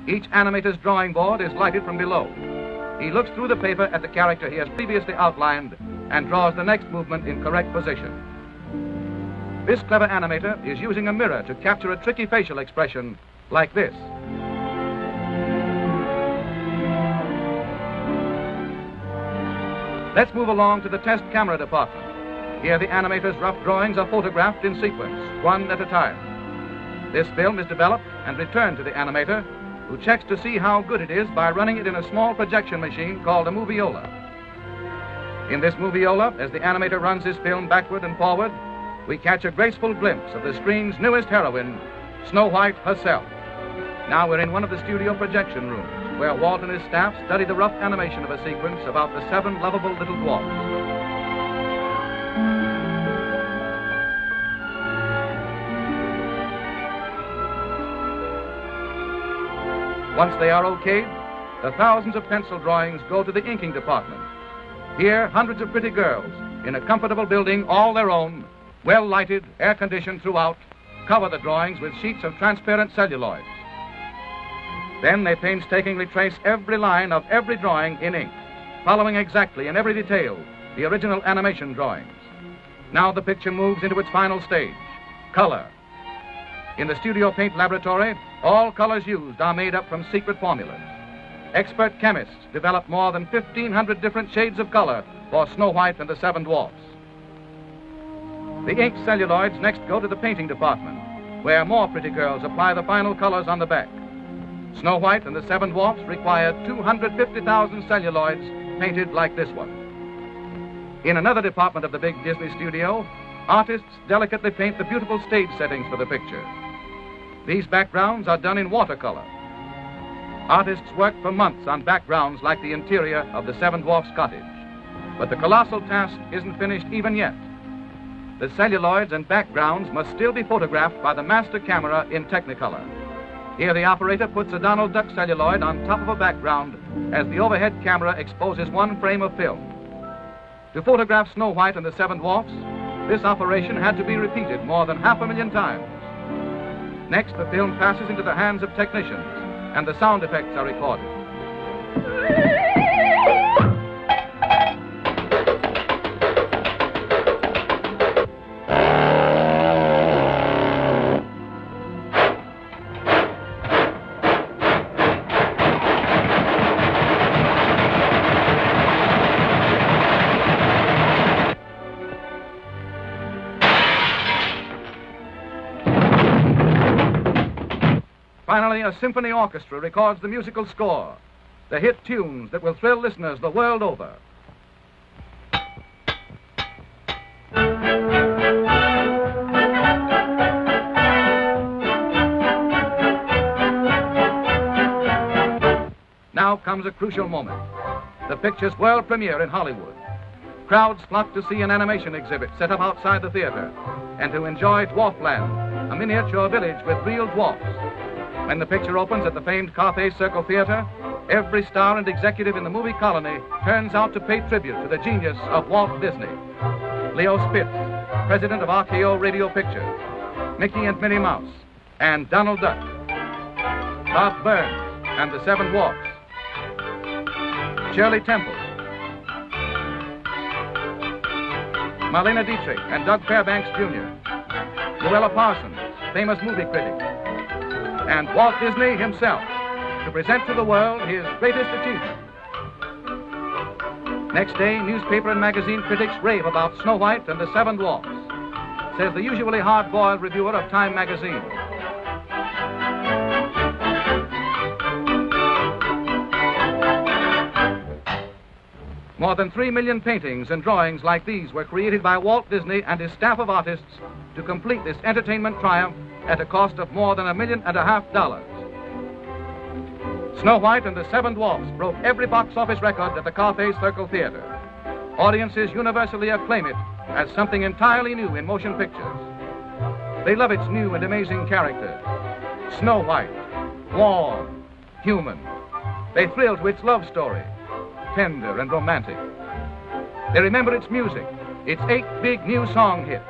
Each animator's drawing board is lighted from below. He looks through the paper at the character he has previously outlined and draws the next movement in correct position. This clever animator is using a mirror to capture a tricky facial expression like this. Let's move along to the test camera department. Here the animator's rough drawings are photographed in sequence, one at a time. This film is developed and returned to the animator, who checks to see how good it is by running it in a small projection machine called a moviola. In this moviola, as the animator runs his film backward and forward, we catch a graceful glimpse of the screen's newest heroine, Snow White herself. Now we're in one of the studio projection rooms, where Walt and his staff study the rough animation of a sequence about the 7 lovable little dwarfs. Once they are okayed, the thousands of pencil drawings go to the inking department. Here, hundreds of pretty girls, in a comfortable building all their own, well lighted, air-conditioned throughout, cover the drawings with sheets of transparent celluloid. Then they painstakingly trace every line of every drawing in ink, following exactly in every detail the original animation drawings. Now the picture moves into its final stage, color. In the studio paint laboratory, all colors used are made up from secret formulas. Expert chemists develop more than 1,500 different shades of color for Snow White and the 7 Dwarfs. The ink celluloids next go to the painting department, where more pretty girls apply the final colors on the back. Snow White and the 7 Dwarfs required 250,000 celluloids painted like this one. In another department of the big Disney studio, artists delicately paint the beautiful stage settings for the picture. These backgrounds are done in watercolor. Artists work for months on backgrounds like the interior of the 7 Dwarfs' cottage. But the colossal task isn't finished even yet. The celluloids and backgrounds must still be photographed by the master camera in Technicolor. Here the operator puts a Donald Duck celluloid on top of a background as the overhead camera exposes one frame of film. To photograph Snow White and the 7 Dwarfs, this operation had to be repeated more than 500,000 times. Next, the film passes into the hands of technicians, and the sound effects are recorded. Finally, a symphony orchestra records the musical score, the hit tunes that will thrill listeners the world over. Now comes a crucial moment, the picture's world premiere in Hollywood. Crowds flock to see an animation exhibit set up outside the theater and to enjoy Dwarfland, a miniature village with real dwarfs. When the picture opens at the famed Carthay Circle Theater, every star and executive in the movie colony turns out to pay tribute to the genius of Walt Disney. Leo Spitz, president of RKO Radio Pictures, Mickey and Minnie Mouse, and Donald Duck, Bob Burns and the 7 Dwarfs, Shirley Temple, Marlene Dietrich and Doug Fairbanks Jr., Luella Parsons, famous movie critic, and Walt Disney himself to present to the world his greatest achievement. Next day, newspaper and magazine critics rave about Snow White and the 7 Dwarfs, says the usually hard-boiled reviewer of Time magazine. More than 3 million paintings and drawings like these were created by Walt Disney and his staff of artists to complete this entertainment triumph at a cost of more than $1.5 million. Snow White and the 7 Dwarfs broke every box office record at the Carthay Circle Theater. Audiences universally acclaim it as something entirely new in motion pictures. They love its new and amazing characters. Snow White, warm, human. They thrill to its love story, tender and romantic. They remember its music, its 8 big new song hits.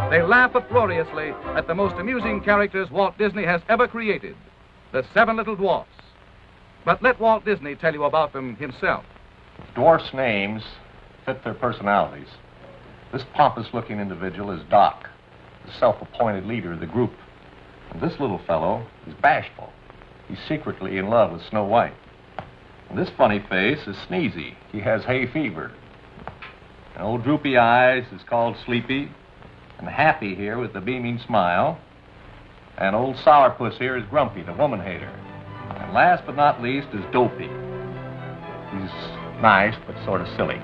They laugh uproariously at the most amusing characters Walt Disney has ever created. the Seven Little Dwarfs. But let Walt Disney tell you about them himself. Dwarfs' names fit their personalities. This pompous-looking individual is Doc, the self-appointed leader of the group. And this little fellow is Bashful. He's secretly in love with Snow White. And this funny face is Sneezy. He has hay fever. And old Droopy Eyes is called Sleepy. And Happy here with the beaming smile. And old Sourpuss here is Grumpy, the woman hater. And last but not least is Dopey. He's nice, but sort of silly.